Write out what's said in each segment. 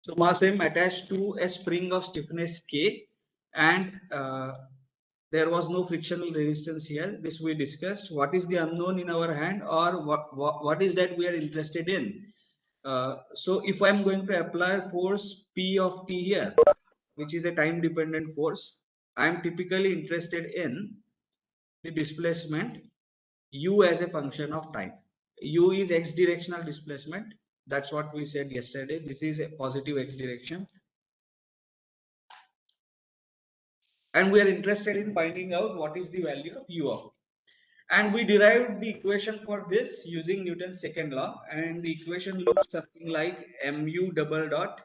So mass M attached to a spring of stiffness K, and there was no frictional resistance here. This we discussed. What is the unknown in our hand, or what is that we are interested in? So if I'm going to apply force P of T here, which is a time dependent force, I'm typically interested in the displacement U as a function of time. U is x directional displacement. That's what we said yesterday. This is a positive x direction. And we are interested in finding out what is the value of U of t. And we derived the equation for this using Newton's second law. And the equation looks something like mu double dot.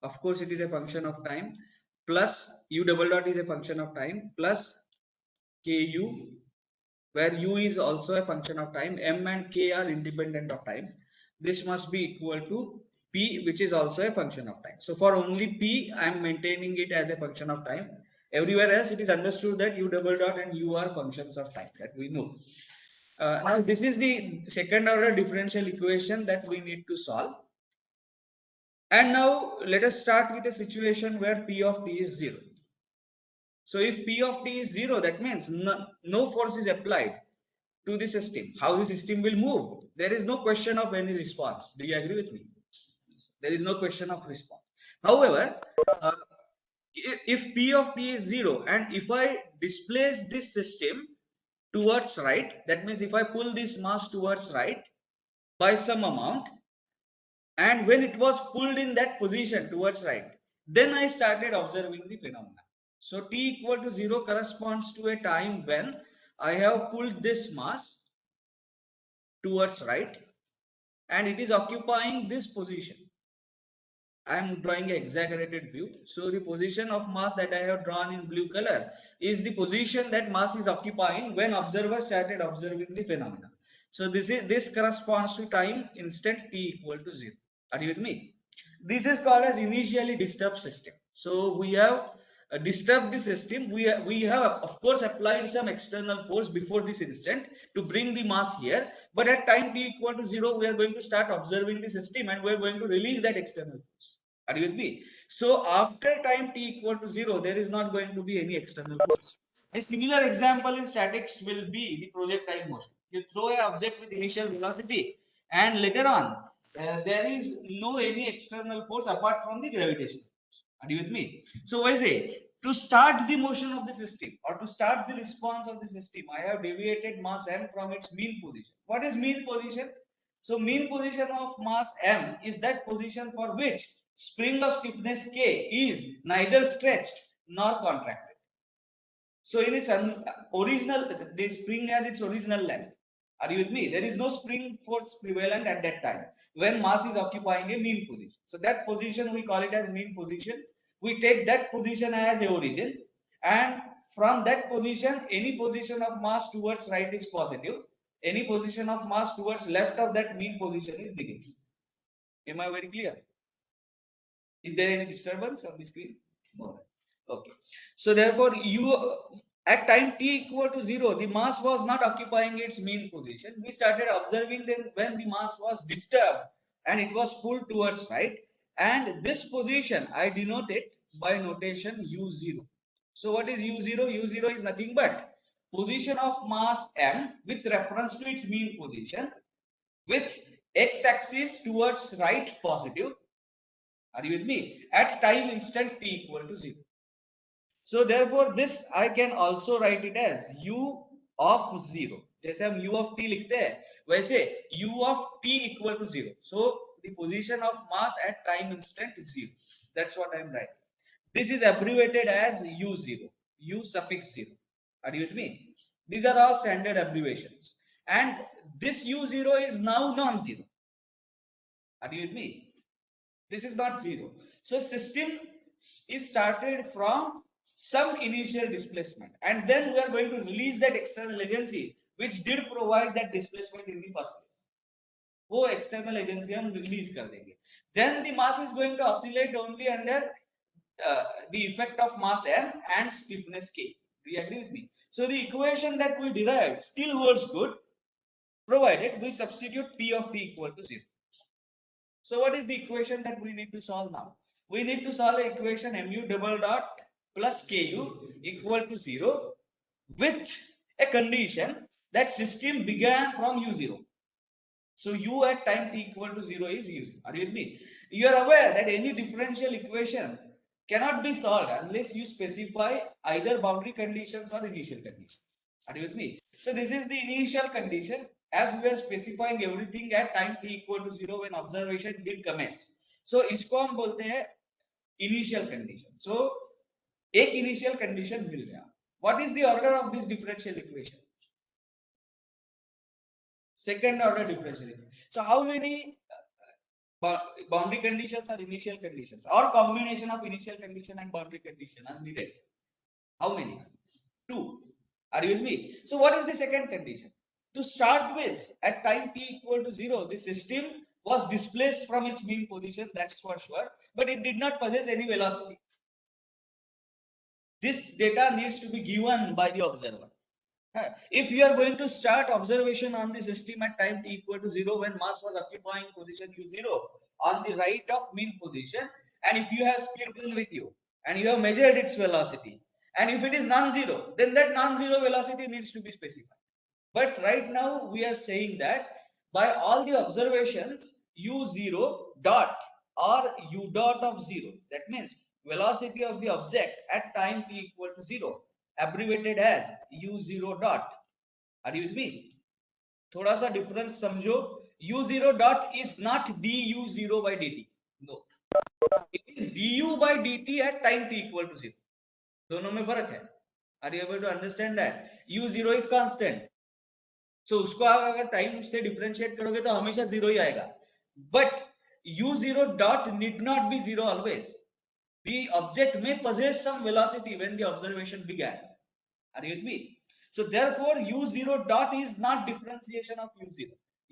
Of course, it is a function of time, plus u double dot is a function of time, plus ku, where u is also a function of time. M and k are independent of time. This must be equal to p, which is also a function of time. So for only p, I am maintaining it as a function of time. Everywhere else, it is understood that u double dot and u are functions of time, that we know. Now this is the second order differential equation that we need to solve. And now let us start with a situation where P of t is 0. So if P of t is 0, that means no force is applied to the system. How the system will move? There is no question of any response. Do you agree with me? There is no question of response. However, uh, if P of t is 0 and if I displace this system towards right, that means if I pull this mass towards right by some amount, and when it was pulled in that position towards right, then I started observing the phenomena. So t equal to 0 corresponds to a time when I have pulled this mass towards right and it is occupying this position. I am drawing an exaggerated view. So the position of mass that I have drawn in blue color is the position that mass is occupying when observer started observing the phenomena. So this corresponds to time instant t equal to 0. Are you with me? This is called as initially disturbed system. So we have disturbed the system. We have of course applied some external force before this instant to bring the mass here. But at time t equal to 0, we are going to start observing the system and we are going to release that external force. Are you with me? So after time t equal to 0, there is not going to be any external force. A similar example in statics will be the projectile motion. You throw an object with initial velocity and later on there is no any external force apart from the gravitational force. Are you with me? So I say to start the motion of the system or to start the response of the system, I have deviated mass m from its mean position. What is mean position? So mean position of mass m is that position for which spring of stiffness k is neither stretched nor contracted. So in its original, the spring has its original length. Are you with me? There is no spring force prevalent at that time when mass is occupying a mean position. So that position we call it as mean position. We take that position as a origin, and from that position, any position of mass towards right is positive. Any position of mass towards left of that mean position is negative. Am I very clear? Is there any disturbance on the screen? No. Okay. So therefore, you at time t equal to 0, the mass was not occupying its mean position. We started observing then when the mass was disturbed and it was pulled towards right. And this position I denote it by notation u0. So what is u0? U0 is nothing but position of mass m with reference to its mean position with x-axis towards right positive. Are you with me? At time instant t equal to 0. So therefore this I can also write it as u of 0. जैसे हम u of t लिखते हैं वैसे u of t equal to 0. So the position of mass at time instant is 0. That's what I am writing. This is abbreviated as u0, u suffix 0. Are you with me? These are all standard abbreviations. And this u0 is now non-zero. Are you with me? This is not 0. So system is started from some initial displacement and then we are going to release that external agency which did provide that displacement in the first place. वो external agency हम release कर देंगे. Then the mass is going to oscillate only under the effect of mass m and stiffness k. Do you agree with me? So the equation that we derived still holds good provided we substitute p of t equal to 0. So what is the equation that we need to solve now? We need to solve the equation mu double dot plus ku equal to 0 with a condition that system began from u0. So u at time t equal to 0 is u0. Are you with me? You are aware that any differential equation cannot be solved unless you specify either boundary conditions or initial conditions. Are you with me? So this is the initial condition, as we are specifying everything at time t equal to 0 when observation did commence. So इसको हम बोलते हैं initial condition. So एक initial condition मिल गया. What is the order of this differential equation? Second order differential equation. So how many boundary conditions are initial conditions, or combination of initial condition and boundary condition are needed? How many? Two. Are you with me? So what is the second condition? To start with, at time t equal to 0, the system was displaced from its mean position, that's for sure, but it did not possess any velocity. This data needs to be given by the observer. If you are going to start observation on the system at time t equal to 0 when mass was occupying position u0 on the right of mean position, and if you have speed gun with you and you have measured its velocity, and if it is non-zero, then that non-zero velocity needs to be specified. But right now we are saying that by all the observations u0 dot or u dot of 0, that means velocity of the object at time t equal to 0, abbreviated as u0 dot. Are you with me? थोड़ा सा difference समझो. u0 dot is not du0 by dt. No, it is du by dt at time t equal to 0. दोनों में फर्क है. Are you able to understand that? u0 is constant. So उसको आप अगर टाइम से डिफरेंशिएट करोगे तो हमेशा जीरो ही आएगा. But u0 dot need not be zero always. The object may possess some velocity when the observation began. Are you with me? So therefore u0 dot is not differentiation of u0.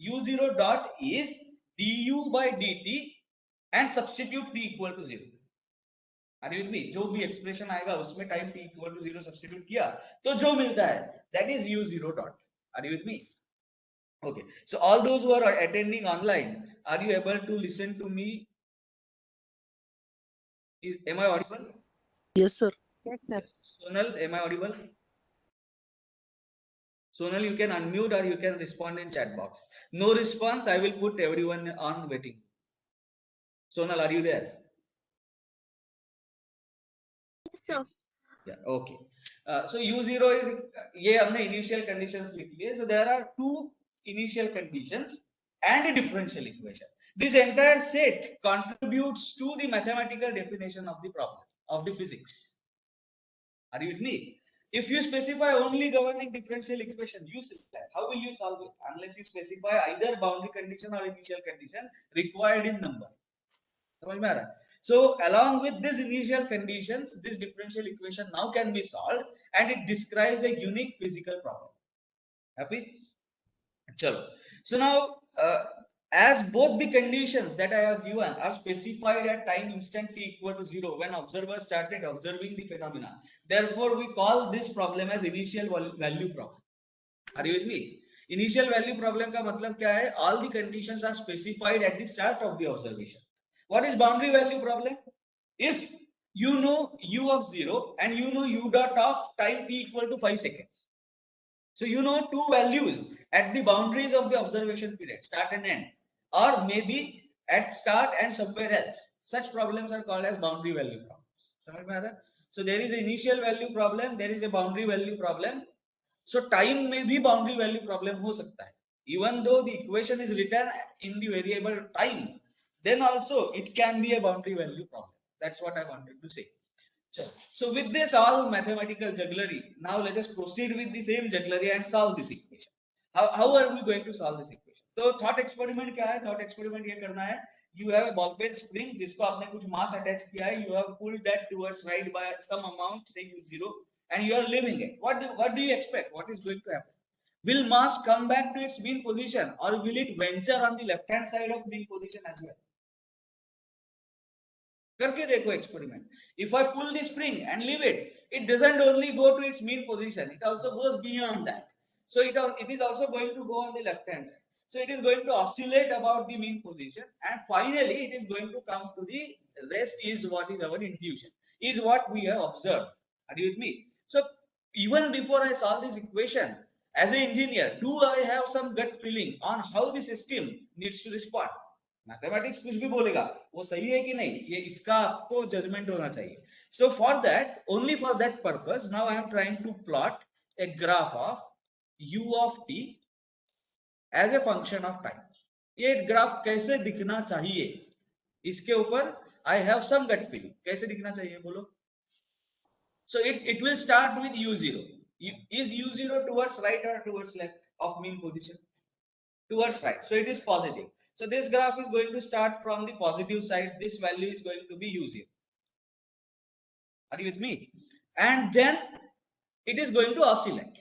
u0 dot is du by dt and substitute t equal to 0. Are you with me? जो भी expression आएगा उसमें time t equal to 0 substitute किया तो जो मिलता है that is u0 dot. Are you with me? Okay, so all those who are attending online, are you able to listen to me? Am I audible? Yes, sir. Yes, sir. Sonal, am I audible? Sonal, you can unmute or you can respond in chat box. No response, I will put everyone on waiting. Sonal, are you there? Yes, sir. Yeah, okay. So u0 is ये हमने initial conditions लिख लिए. So there are two initial conditions and a differential equation. This entire set contributes to the mathematical definition of the problem of the physics. Are you with me? If you specify only governing differential equation, useless. How will you solve it unless you specify either boundary condition or initial condition required in number? समझ में आ रहा है? So along with these initial conditions, this differential equation now can be solved and it describes a unique physical problem. Happy? Chalo. So now, as both the conditions that I have given are specified at time instant t equal to 0 when observers started observing the phenomena, therefore we call this problem as initial value problem. Are you with me? Initial value problem का मतलब क्या है? All the conditions are specified at the start of the observation. What is boundary value problem? If you know u of 0 and you know u dot of time t equal to 5 seconds. So you know two values at the boundaries of the observation period, start and end, or maybe at start and somewhere else. Such problems are called as boundary value problems. समझ में आ रहा है? So there is an initial value problem, there is a boundary value problem. So time में भी boundary value problem हो सकता है. Even though the equation is written in the variable time, then also it can be a boundary value problem. That's what I wanted to say. So with this all mathematical jugglery, now let us proceed with the same jugglery and solve this equation. How are we going to solve this equation? So thought experiment क्या है? Thought experiment ये करना है. You have a ball pen spring जिसको आपने कुछ mass attach किया है. You have pulled that towards right by some amount, say u0, and you are leaving it. What do you expect? What is going to happen? Will mass come back to its mean position, or will it venture on the left hand side of mean position as well? करके देखो experiment. If I pull the spring and leave it, it doesn't only go to its mean position, it also goes beyond that. So it is also going to go on the left hand side. So it is going to oscillate about the mean position, and finally it is going to come to the rest is what is our intuition, is what we have observed. Are you with me? So even before I solve this equation, as an engineer, do I have some gut feeling on how the system needs to respond? Mathematics कुछ भी बोलेगा वो सही है कि नहीं, ये इसका आपको जजमेंट होना चाहिए. So for that, only for that purpose, now I am trying to plot a graph of u of t as a function of time. ये ग्राफ कैसे दिखना चाहिए, इसके ऊपर I have some gut feeling. कैसे दिखना चाहिए बोलो? So it will start with u0. Is u0 towards right or towards left of mean position? Towards right. So it is positive. So this graph is going to start from the positive side. This value is going to be u0. Are you with me? And then it is going to oscillate.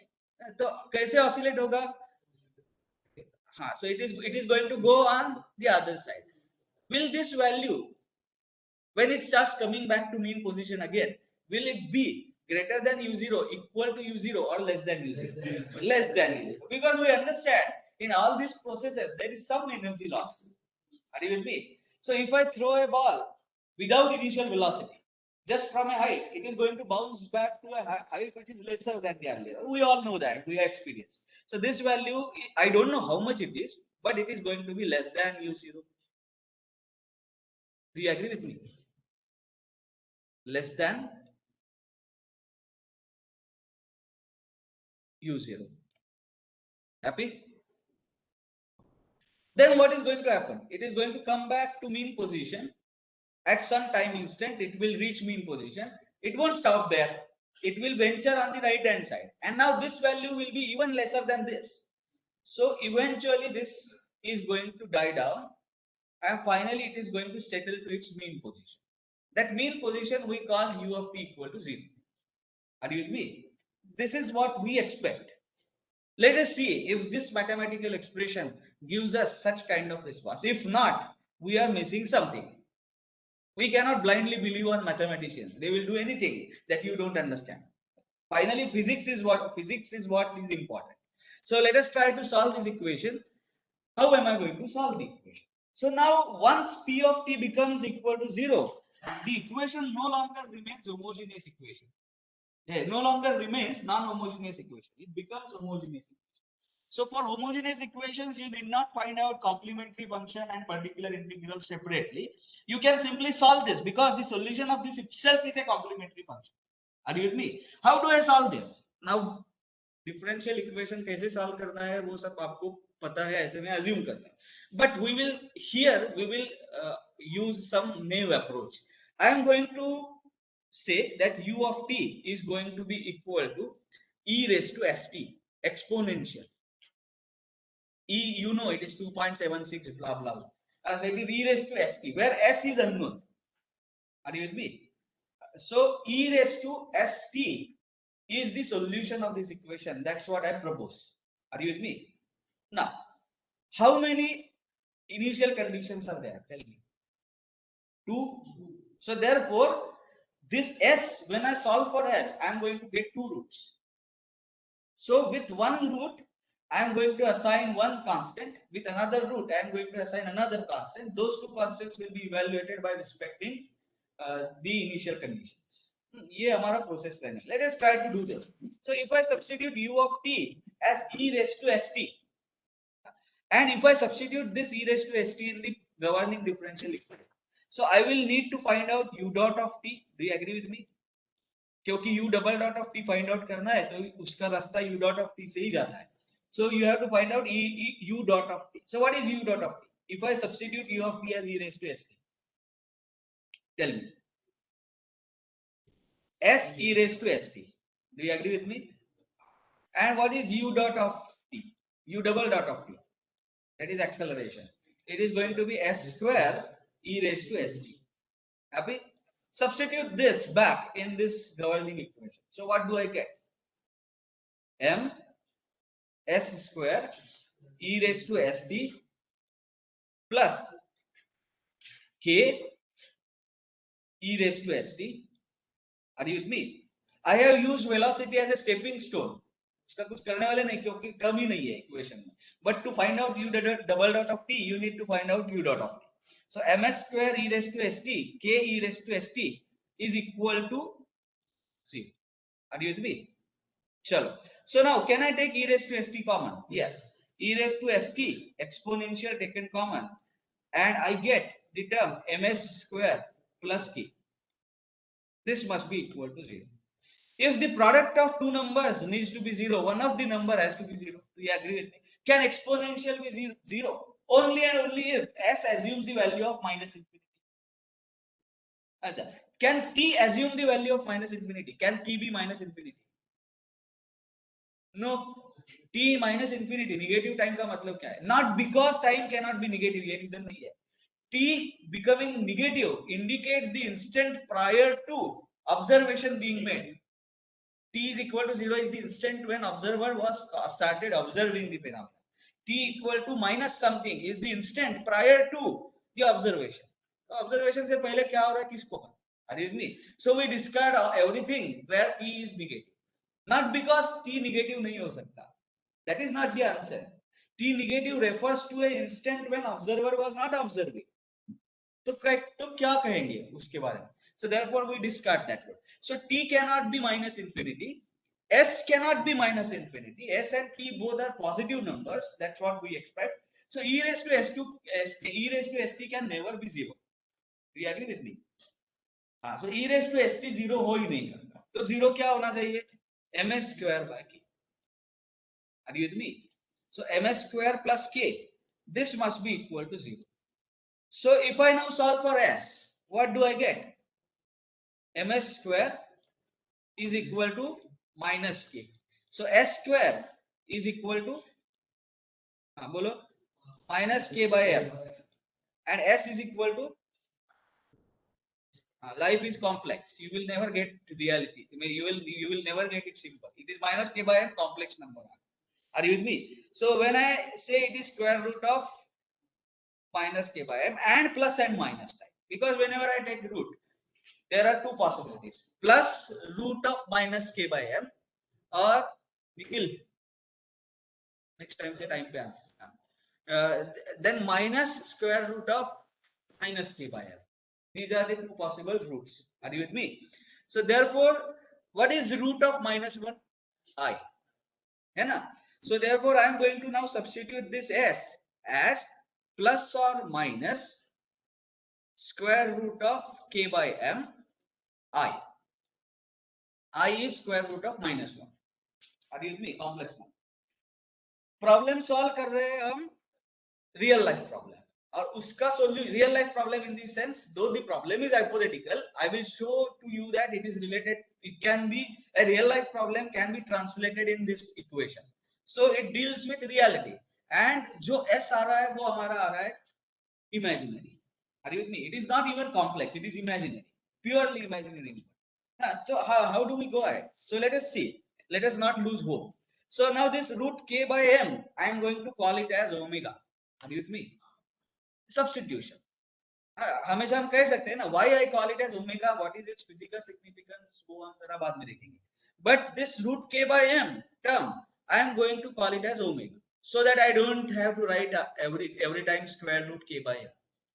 तो कैसे oscillate होगा? हाँ, so it is going to go on the other side. Will this value, when it starts coming back to mean position again, will it be greater than u0, equal to u0, or less than u0? Less than u0. Because we understand in all these processes there is some energy loss. Are you with me? So if I throw a ball without initial velocity, just from a height, it is going to bounce back to a height which is lesser than the earlier. We all know that, we have experienced. So this value, I don't know how much it is, but it is going to be less than u0. Do you agree with me? Less than u0. Happy? Then what is going to happen? It is going to come back to mean position. At some time instant, it will reach mean position. It won't stop there. It will venture on the right hand side. And now this value will be even lesser than this. So eventually this is going to die down, and finally it is going to settle to its mean position. That mean position we call u of t equal to 0. Are you with me? This is what we expect. Let us see if this mathematical expression gives us such kind of response. If not, we are missing something. We cannot blindly believe on mathematicians. They will do anything that you don't understand. Finally, physics is what is important. So let us try to solve this equation. How am I going to solve the equation? So now once P of t becomes equal to 0, the equation no longer remains homogeneous equation. It no longer remains non-homogeneous equation. It becomes homogeneous equation. So for homogeneous equations, you need not find out complementary function and particular integral separately. You can simply solve this because the solution of this itself is a complementary function. Are you with me? How do I solve this? Now, differential equation कैसे solve करना है वो सब आपको पता है, ऐसे में assume करना है. But we will use some new approach. I am going to say that u of t is going to be equal to e raised to st exponential. E, you know, it is 2.76 blah blah. As it is e raised to st, where s is unknown. Are you with me? So e raised to st is the solution of this equation. That's what I propose. Are you with me? Now, how many initial conditions are there? Tell me. 2. So therefore, this s, when I solve for s, I am going to get 2 roots. So with one root, I am going to assign one constant. With another root, I am going to assign another constant. Those two constants will be evaluated by respecting the initial conditions. ये हमारा process रहना. Let us try to do this. So if I substitute u of t as e raised to st, and if I substitute this e raised to st in the governing differential equation, so I will need to find out u dot of t. Do you agree with me? क्योंकि u double dot of t find out करना है तो उसका रास्ता u dot of t से ही जाना है. So you have to find out u dot of t. So what is u dot of t? If I substitute u of t as e raised to st, tell me. S e raised to st. Do you agree with me? And what is u dot of t? U double dot of t. That is acceleration. It is going to be s square e raised to st. Happy? Substitute this back in this governing equation. So what do I get? M s square e raised to st plus k e raised to st. Are you with me? I have used velocity as a stepping stone. इसका कुछ करने वाले नहीं क्योंकि term ही नहीं है equation में. But to find out u double dot of t, you need to find out u dot of t. So ms square e raised to st k e raised to st is equal to 0. Are you with me? Chalo. So now can I take e raised to st common? Yes. E raised to st exponential taken common, and I get the term ms square plus k. This must be equal to 0. If the product of two numbers needs to be 0, one of the number has to be 0. Do you agree with me? Can exponential be 0? Only and only if s assumes the value of minus infinity. Can t assume the value of minus infinity? Can t be minus infinity? No. T minus infinity, negative time का मतलब क्या है? Not because time cannot be negative, ये reason नहीं है. T becoming negative indicates the instant prior to observation being made. T is equal to 0 is the instant when observer was started observing the phenomenon. T equal to minus something is the instant prior to the observation. तो observation से पहले क्या हो रहा है किसको? Are you with me? So we discard everything where T is negative. Not because T negative नहीं हो सकता. That is not the answer. T negative refers to an instant when observer was not observing. तो क्या कहेंगे उसके बारे में? So therefore we discard that word. So t cannot be minus infinity. S cannot be minus infinity. S and t both are positive numbers. That's what we expect. So e raised to e raised to st can never be 0. Do you agree with me? So e raised to st 0 हो ही नहीं सकता. तो 0 क्या होना चाहिए? ms square by k. Are you with me? So ms square plus k. This must be equal to 0. So if I now solve for s, what do I get? ms square is equal to minus k. So s square is equal to bolo minus k by m, and s is equal to life is complex. You will never get reality. I mean, you will never get it simple. It is minus k by m complex number. Are you with me? So when I say it is square root of minus k by m and plus and minus sign, because whenever I take root, there are two possibilities: plus root of minus k by m, or Nikhil, next time say time pe then minus square root of minus k by m. These are the two possible roots. Are you with me? So therefore, what is the root of minus 1? I. है ना? So therefore, I am going to now substitute this s as plus or minus square root of k by m I. I is square root of minus 1. Are you with me? Complex number. Problem solve कर रहे हैं हम real life problem, और उसका solution real life problem in this sense, though the problem is hypothetical, I will show to you that it is related, it can be a real life problem can be translated in this equation. So it deals with reality, and जो s आ रहा है वो हमारा आ रहा है imaginary. Are you with me? It is not even complex, it is imaginary, purely imaginary. So how do we go ahead? So let us see, let us not lose hope. So now this root k by m, I am going to call it as omega. Are you with me? Substitution. हमेशा हम कह सकते हैं ना, why I call it as omega, what is its physical significance, वो हम जरा बाद में देखेंगे. But this root k by m term, I am going to call it as omega, so that I don't have to write every time square root k by m.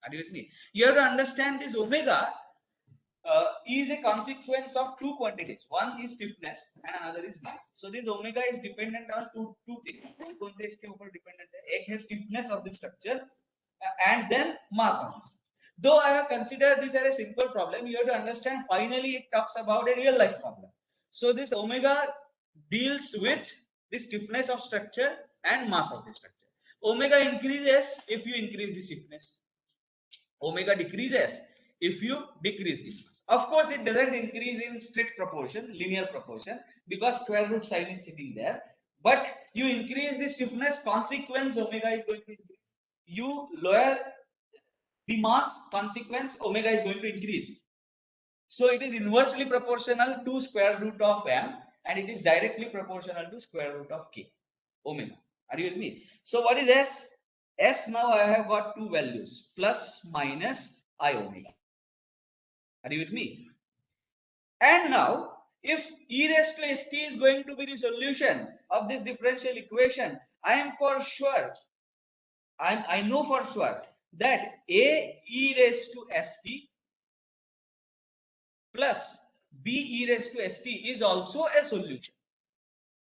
Are you with me? You have to understand this omega is a consequence of two quantities. One is stiffness and another is mass. So this omega is dependent on two things. कौन से इसके ऊपर dependent है? एक है stiffness of the structure and then mass of the structure. Though I have considered this as a simple problem, you have to understand finally it talks about a real life problem. So this omega deals with the stiffness of structure and mass of the structure. Omega increases if you increase the stiffness. Omega decreases if you decrease the mass. Of course, it doesn't increase in strict proportion, linear proportion, because square root sign is sitting there. But you increase the stiffness, consequence omega is going to increase. You lower the mass, consequence omega is going to increase. So it is inversely proportional to square root of m, and it is directly proportional to square root of k, omega. Are you with me? So what is s? S now I have got two values, plus minus I omega. Are you with me? And now if e raised to st is going to be the solution of this differential equation, I am for sure, I know for sure that a e raised to st plus b e raised to st is also a solution.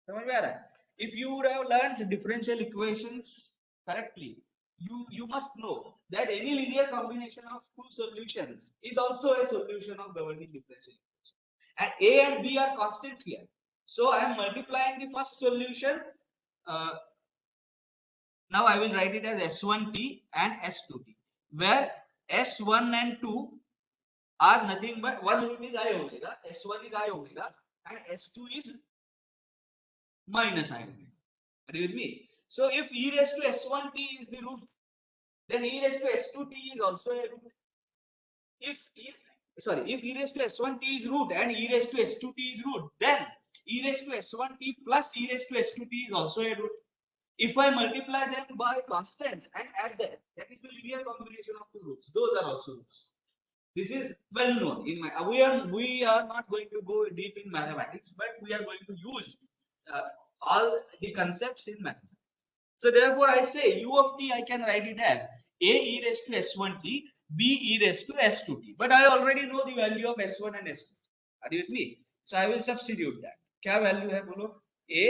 समझ में आ रहा है? If you would have learned differential equations correctly, you must know that any linear combination of two solutions is also a solution of governing differential equation. And a and b are constants here. So I am multiplying the first solution. Uh, Now I will write it as S1t and S2t, where S1 and 2 are nothing but one root is I omega, S1 is I omega, and S2 is minus I omega. Are you with me? So if e raised to S1t is the root, then e raised to S2t is also a root. If if e raised to S1t is root and e raised to S2t is root, then e raised to S1t plus e raised to S2t is also a root. If I multiply them by constants and add them, that is the linear combination of two roots. Those are also roots. This is well known in my. We are not going to go deep in mathematics, but we are going to use all the concepts in mathematics. So therefore, I say u of t, I can write it as a e raised to s1t, b e raised to s2t. But I already know the value of s1 and s2. Are you with me? So I will substitute that. क्या value है बोलो? A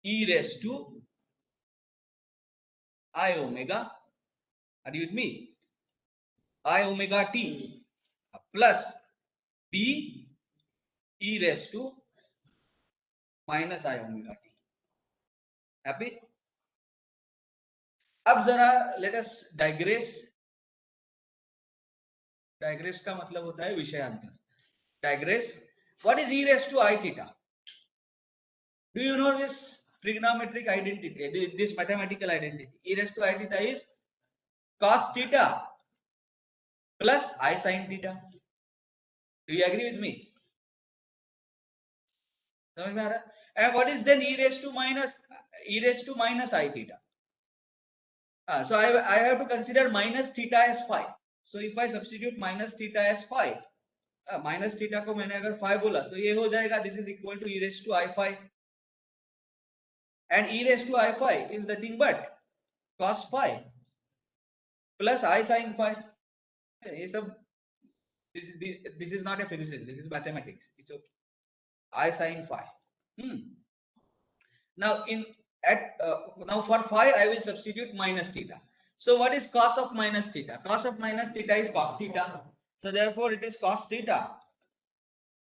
e raised to I omega. Are you with me? I omega t plus b e raised to minus I omega t. Happy? अब जरा let us digress. Digress का मतलब होता है विषयांतर. Digress. What is e raised to I theta? Do you know this trigonometric identity, this mathematical identity? E raised to I theta is cos theta plus I sin theta. Do you agree with me? समझ में आ रहा है? And what is then e raised to minus I theta? So I have to consider minus theta as phi. So if I substitute minus theta as phi, minus theta को मैंने अगर phi बोला तो ये हो जाएगा, this is equal to e raised to I phi, and e raised to I phi is nothing but cos phi plus I sin phi. ये सब this is not a physics, this is mathematics. It's okay. I sin phi. Now now for phi I will substitute minus theta. So what is cos of minus theta? Cos of minus theta is cos theta. So therefore it is cos theta.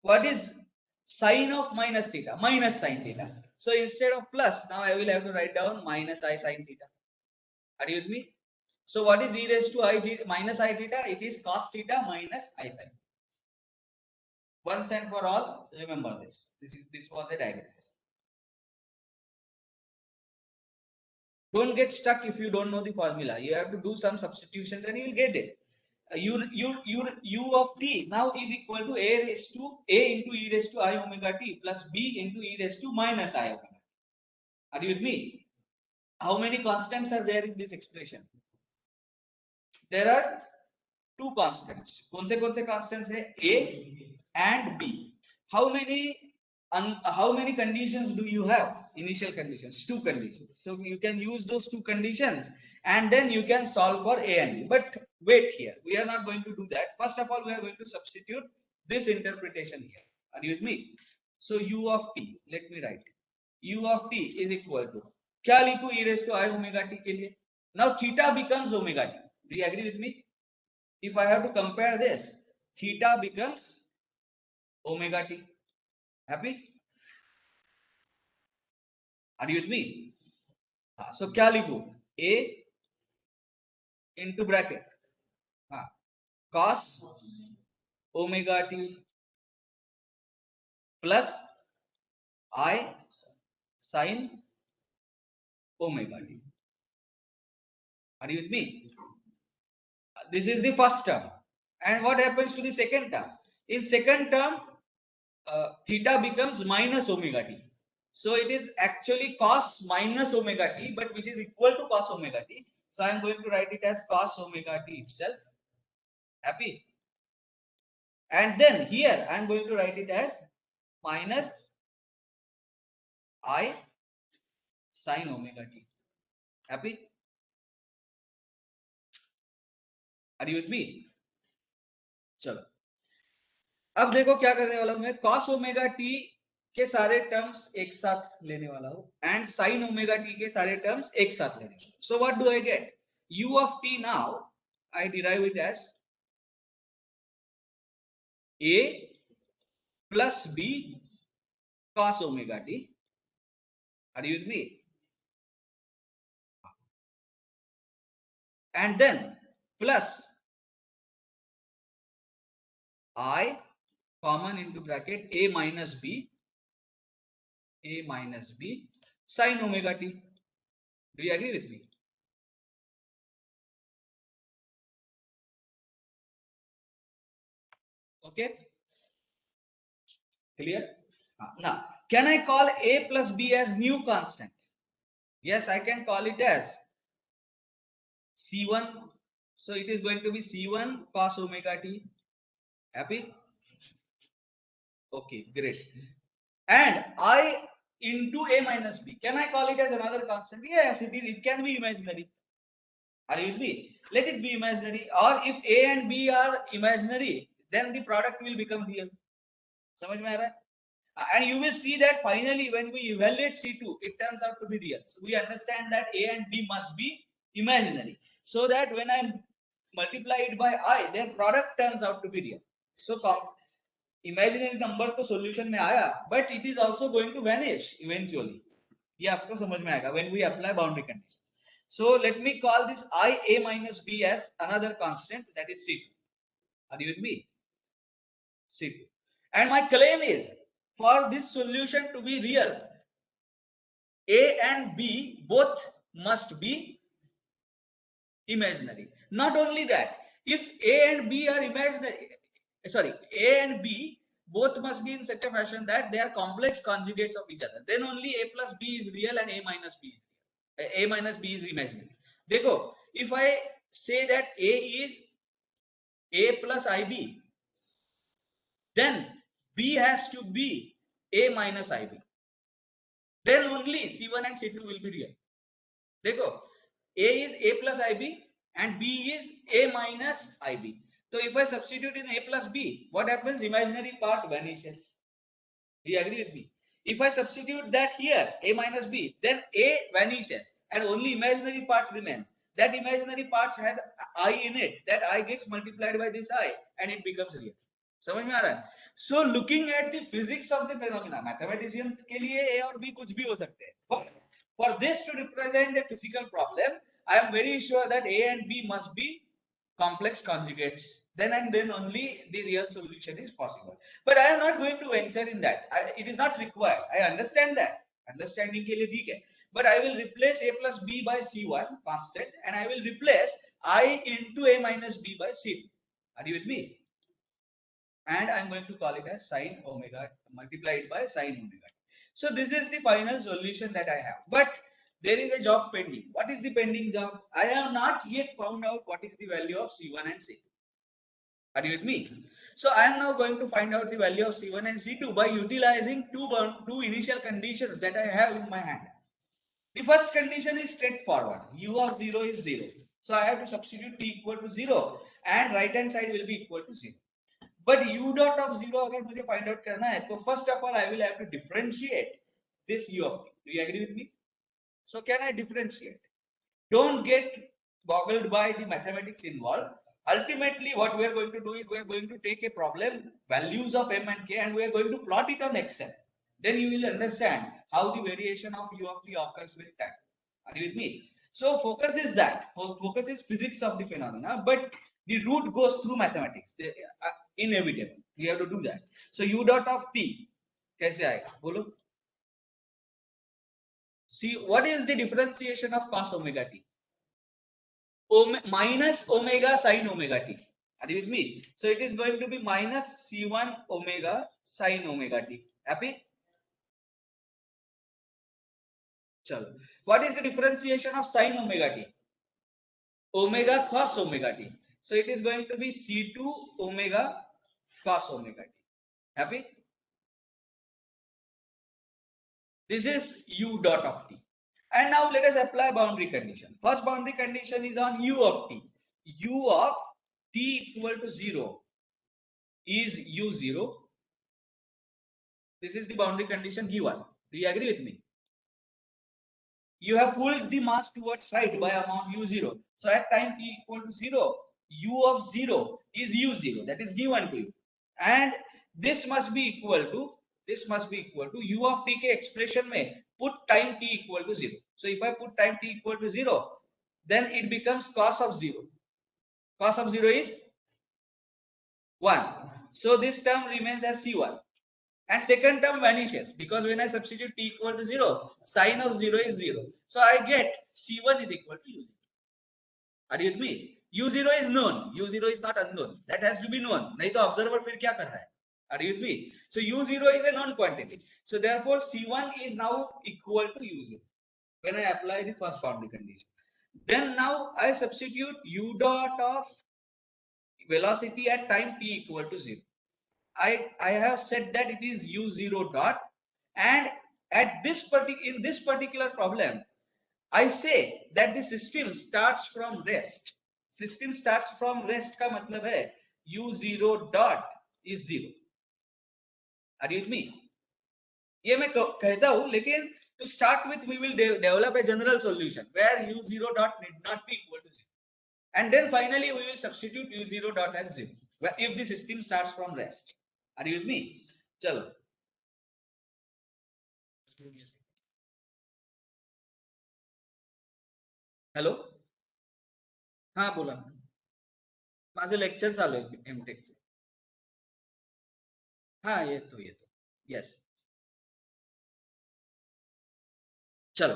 What is sine of minus theta? Minus sine theta. So instead of plus, now I will have to write down minus I sine theta. Are you with me? So what is e raised to I theta minus I theta? It is cos theta minus I sine. Once and for all, remember this. This was a digress. Don't get stuck if you don't know the formula. You have to do some substitutions and you will get it. U of t now is equal to a into e raised to I omega t plus b into e raised to minus I omega. Are you with me? How many constants are there in this expression? There are two constants. कौन से constants है? A and B. How many conditions do you have? Initial conditions, two conditions. So you can use those two conditions and then you can solve for A and B. But wait here, we are not going to do that. First of all, we are going to substitute this interpretation here. Are you with me? So u of t, let me write. U of t is equal to, क्या लिखूं e raised to I omega t के लिए? Now theta becomes omega t. Do you agree with me? If I have to compare this, theta becomes omega t. Happy? Are you with me? So क्या लिखूं? A into bracket cos omega t plus I sin omega t. Are you with me? This is the first term. And what happens to the second term? In second term, theta becomes minus omega t. So it is actually cos minus omega t, but which is equal to cos omega t. So I am going to write it as cos omega t itself. Happy? And then here I am going to write it as minus I sin omega t. Happy? Are you with me? चलो अब देखो क्या करने वाला हूं मैं, cos omega T के सारे टर्म्स एक साथ लेने वाला हूं एंड sin ओमेगा टी के सारे टर्म्स एक साथ लेने वाला हूं. So what do I get? U of t now I derive it as a plus b cos omega t. Are you with me? And then plus I common into bracket a minus b sin omega t. Do you agree with me? Okay, clear? Now, can I call a plus b as new constant? Yes, I can call it as C1. So it is going to be C1 cos omega t. Happy? Okay, great. And I into a minus b. Can I call it as another constant? Yes, it is. It can be imaginary. Are you with me? Let it be imaginary. Or if a and b are imaginary, then the product will become real. समझ में आ रहा है? And you will see that finally when we evaluate C2, it turns out to be real. So we understand that A and B must be imaginary. So that when I multiply it by I, their product turns out to be real. So imaginary number तो solution में आया, but it is also going to vanish eventually. ये आपको समझ में आएगा when we apply boundary conditions. So let me call this I A minus B as another constant, that is C2. Are you with me? C2. And my claim is, for this solution to be real, A and B both must be imaginary. Not only that, if A and B are imaginary, sorry, A and B both must be in such a fashion that they are complex conjugates of each other. Then only A plus B is real and A minus B is real. A minus B is imaginary. Dekho, if I say that A is A plus IB, then B has to be A minus IB. Then only C1 and C2 will be real. देखो A is A plus IB and B is A minus IB. So if I substitute in A plus B, what happens? Imaginary part vanishes. Do you agree with me? If I substitute that here, A minus B, then A vanishes and only imaginary part remains. That imaginary part has I in it. That I gets multiplied by this I and it becomes real. समझ में आ रहा है? So looking at the physics of the phenomena, mathematician के लिए A और B कुछ भी हो सकते हैं. But for this to represent a physical problem, I am very sure that A and B must be complex conjugates. Then and then only the real solution is possible. But I am not going to venture in that. It is not required. I understand that. Understanding के लिए ठीक है. But I will replace A plus B by C1 constant and I will replace I into A minus B by C2. Are you with me? And I'm going to call it as sin omega multiplied by sin omega. So this is the final solution that I have. But there is a job pending. What is the pending job? I have not yet found out what is the value of C1 and C2. Are you with me? So I am now going to find out the value of C1 and C2 by utilizing two initial conditions that I have in my hand. The first condition is straightforward. U of 0 is 0. So I have to substitute t equal to 0 and right hand side will be equal to 0. But u dot of 0 अगर मुझे find out करना है तो first of all I will have to differentiate this u of t. Do you agree with me? So can I differentiate? Don't get boggled by the mathematics involved. Ultimately, what we are going to do is we are going to take a problem, values of m and k, and we are going to plot it on Excel. Then you will understand how the variation of u of t occurs with time. Are you with me? So focus is that. Focus is physics of the phenomena, but the root goes through mathematics. Inevitable. You have to do that. So u dot of t कैसे आएगा? बोलो. See, what is the differentiation of cos omega t? Minus omega sin omega t. Are you with me? So it is going to be minus C1 omega sin omega t. Happy? Chalo. What is the differentiation of sin omega t? Omega cos omega t. So it is going to be C2 omega cos omega t. Happy? This is u dot of t. And now let us apply boundary condition. First boundary condition is on u of t. U of t equal to 0 is u0. This is the boundary condition given. Do you agree with me? You have pulled the mass towards right by amount u0. So at time t equal to 0, u of 0 is u0. That is given to you. And this must be equal to u of t के expression में put time t equal to 0. So if I put time t equal to 0, then it becomes cos of 0. Cos of 0 is 1. So this term remains as c1. And second term vanishes because when I substitute t equal to 0, sine of 0 is 0. So I get c1 is equal to u0. Are you with me? u0 is known. u0 is not unknown. That has to be known. नहीं तो observer फिर क्या कर रहा है? Are you with me? So u0 is a known quantity. So therefore c1 is now equal to u0 when I apply the first boundary condition. Then now I substitute u dot of velocity at time t equal to 0. I have said that it is u0 dot, and at this particular problem I say that the system starts from rest. System starts from rest का मतलब है u0 dot is 0. Are you with me? ये मैं कहता हूं, लेकिन to start with we will develop a general solution where u0 dot need not be equal to 0, and then finally we will substitute u0 dot as 0 if the system starts from rest. Are you with me? चलो. Hello. हा बोला. माझं lecture चालू आहे एमटेकचे. हा येतो yes. चलो.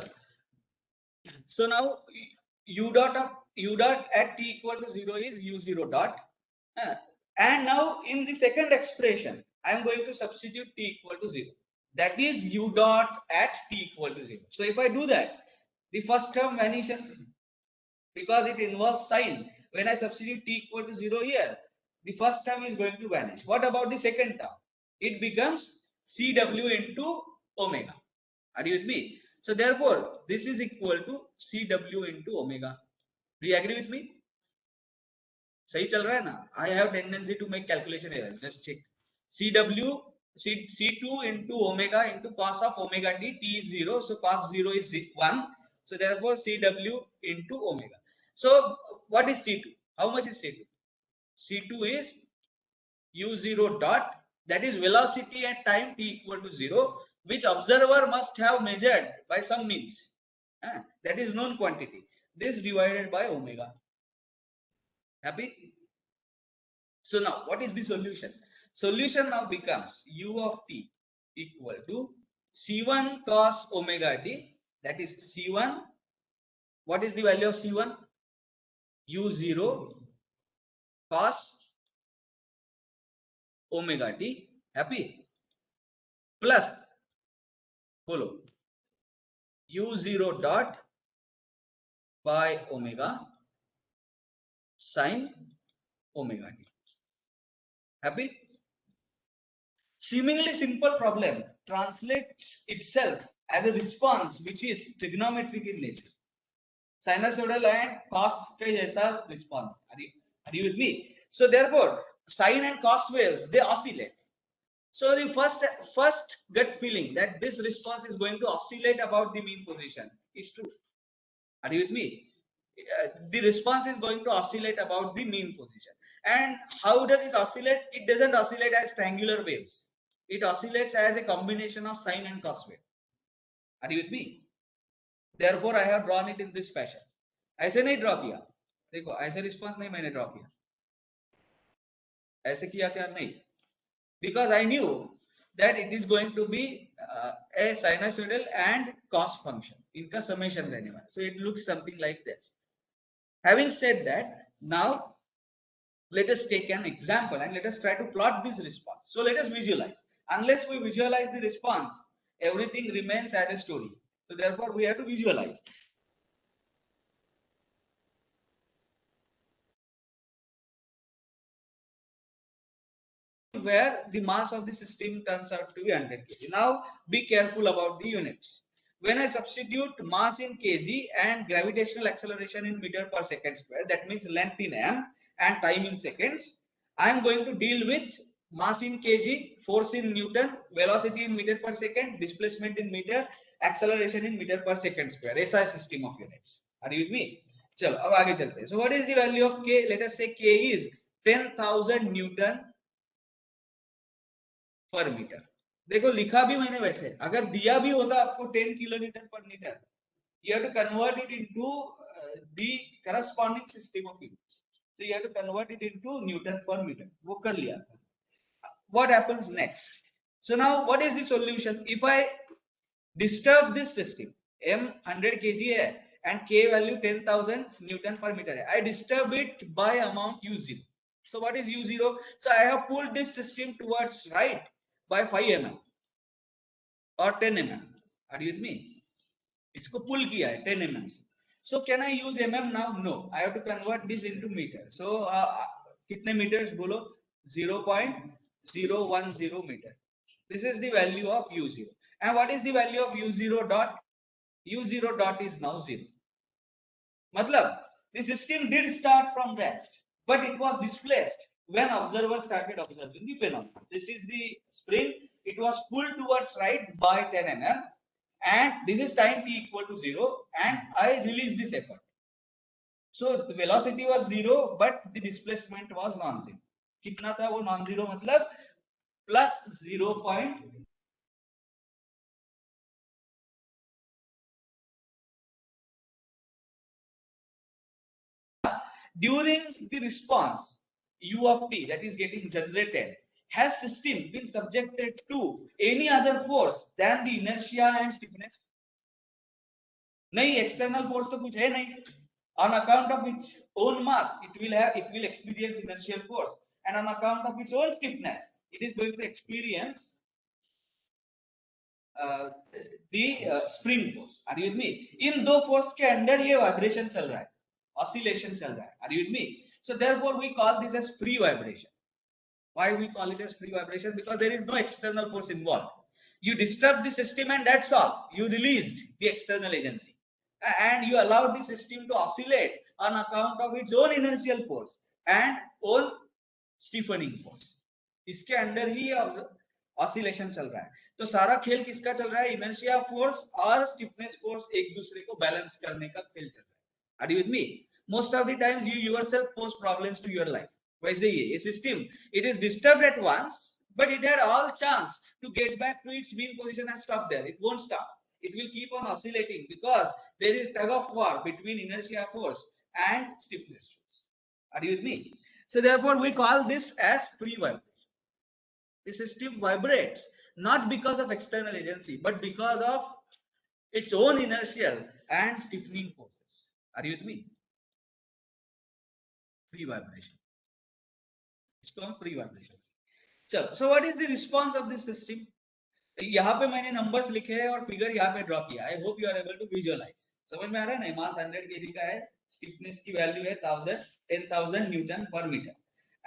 So now u dot at t equal to 0 is u0 dot. And now in the second expression I am going to substitute t equal to 0. That is u dot at t equal to 0. So if I do that, the first term vanishes because it involves sign. When I substitute t equal to 0 here, the first term is going to vanish. What about the second term? It becomes Cw into omega. Are you with me? So therefore, this is equal to Cw into omega. Do you agree with me? सही चल रहा है ना? I have tendency to make calculation errors. Just check. C2 into omega into cos of omega t. T is 0, so cos 0 is 1. So therefore, Cw into omega. So what is C2? How much is C2? C2 is u0 dot, that is velocity at time t equal to 0, which observer must have measured by some means. That is known quantity. This divided by omega. Happy? So now what is the solution? Solution now becomes u of t equal to c1 cos omega t. That is c1. What is the value of c1? u0 cos omega t. Happy? Plus, follow, u0 dot by omega sin omega t. Happy? Seemingly simple problem translates itself as a response which is trigonometric in nature. Sinusoidal and cos के जैसा response. Are you with me? So therefore, sine and cos waves, they oscillate. So the first gut feeling that this response is going to oscillate about the mean position is true. Are you with me? The response is going to oscillate about the mean position. And how does it oscillate? It doesn't oscillate as triangular waves. It oscillates as a combination of sine and cos wave. Are you with me? Therefore, I have drawn it in this fashion. ऐसे नहीं draw किया. देखो ऐसे response नहीं मैंने draw किया. ऐसे किया क्या? नहीं. Because I knew that it is going to be a sinusoidal and cos function. इनका summation रहने वाला. So it looks something like this. Having said that, now let us take an example and let us try to plot this response. So let us visualize. Unless we visualize the response, everything remains as a story. So therefore, we have to visualize. where the mass of the system turns out to be 100 kg. Now be careful about the units. When I substitute mass in kg and gravitational acceleration in meter per second square, that means length in m and time in seconds, I am going to deal with mass in kg, force in newton, velocity in meter per second, displacement in meter, acceleration in meter per second square. SI system of units. Are you with me? चलो अब आगे चलते हैं. So what is the value of k? Let us say k is 10,000 Newton पर metre. देखो लिखा भी मैंने वैसे, अगर दिया भी होता आपको 10 kilo Newton per metre, you have to convert it into the corresponding system of units. So you have to convert it into Newton per meter. वो कर लिया. What happens next? So now what is the solution? If I disturb this system, m 100 kg है and k value 10,000 Newton per meter है, I disturb it by amount u0. So what is u0? So I have pulled this system towards right by 5 mm or 10 mm. Are you with me? इसको pull किया है 10 mm. So can I use mm now? No. I have to convert this into meter. So कितने meters बोलो? 0.010 meter. This is the value of u0. And what is the value of u0 dot? u0 dot is now 0. Matlab, the system did start from rest, but it was displaced when observers started observing the phenomena. This is the spring. It was pulled towards right by 10 mm, and this is time t equal to 0, and I release this effort. So the velocity was 0, but the displacement was non-zero. कितना था वो non-zero? मतलब plus 0. During the response u of t that is getting generated, has system been subjected to any other force than the inertia and stiffness? नहीं, external force तो कुछ है नहीं. On account of its own mass, it will experience inertial force, and on account of its own stiffness, it is going to experience the spring force. Are you with me? इन दो force के अंदर ये vibration चल रहा है, oscillation चल रहा है. Are you with me? So therefore we call this as free vibration. Why we call it as free vibration? Because there is no external force involved. You disturb the system and that's all. You released the external agency, and you allowed the system to oscillate on account of its own inertial force and own stiffening force. इसके अंदर ही oscillation चल रहा है. तो सारा खेल किसका चल रहा है? इनर्शिया फोर्स और स्टिफनेस फोर्स एक दूसरे को बैलेंस करने का खेल चल रहा है. Are you with me? Most of the times you yourself pose problems to your life. वैसे ही ये system, it is disturbed at once, but it had all chance to get back to its mean position and stop there. It won't stop. It will keep on oscillating because there is tug of war between inertia force and stiffness force. Are you with me? So therefore we call this as free vibration. The system vibrates not because of external agency, but because of its own inertial and stiffening forces. Are you with me? Free vibration. इसको हम free vibration. चलो, so what is the response of this system? यहाँ पे मैंने numbers लिखे हैं और figure यहाँ पे ड्रॉ किया. I hope you are able to visualise. समझ में आ रहा है ना? मास 100 kg का है, स्टिफनेस की वैल्यू है 10,000 Newton per metre,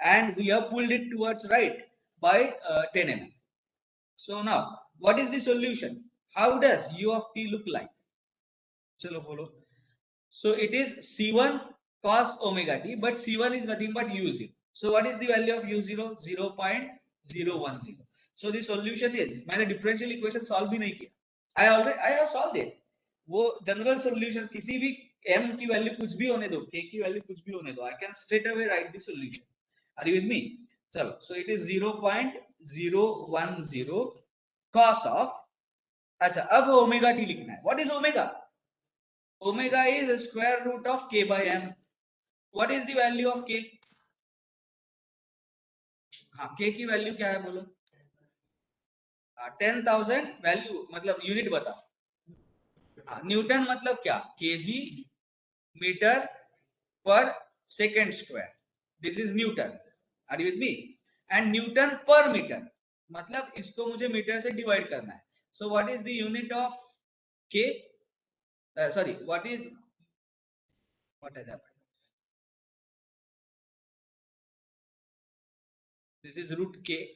and we have pulled it towards right by 10 mm. So now what is the solution? How does u of t look like? चलो बोलो. So it is c1 cos omega t, but c1 is nothing but u0. So what is the value of u0? 0.010. So the solution is, मैंने differential equation solve भी नहीं किया. I have solved it. वो general solution, किसी भी m की value कुछ भी होने दो, k की वैल्यू कुछ भी होने दो, I can straight away write the solution. Are you with me? चलो, so it is 0.010 cos of, अच्छा अब ओमेगा t लिखना है. What is omega? Omega is the square root of k by m. What is the value of k? हाँ, k की value क्या है बोलो? 10,000 वैल्यू मतलब यूनिट बताओ. न्यूटन मतलब क्या? Kg metre per second square. This is newton. Are you with me? And newton per metre मतलब इसको मुझे मीटर से डिवाइड करना है. So what is the unit of k? Sorry, what has happened? This is root k.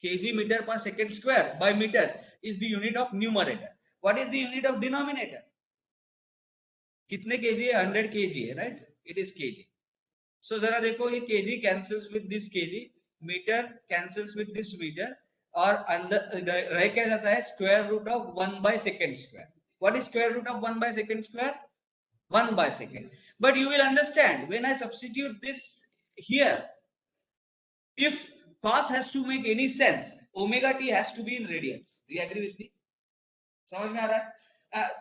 Kg meter per second square by meter is the unit of numerator. What is the unit of denominator? कितने kg है? 100 kg है, right? It is kg. So जरा देखो ये kg cancels with this kg, meter cancels with this meter, और अंदर रह क्या जाता है? Square root of 1 by second square. What is square root of 1 by second square? 1 by second. But you will understand when I substitute this here, if cos has to make any sense, omega t has to be in radians. Do you agree with me? समझ में आ रहा है?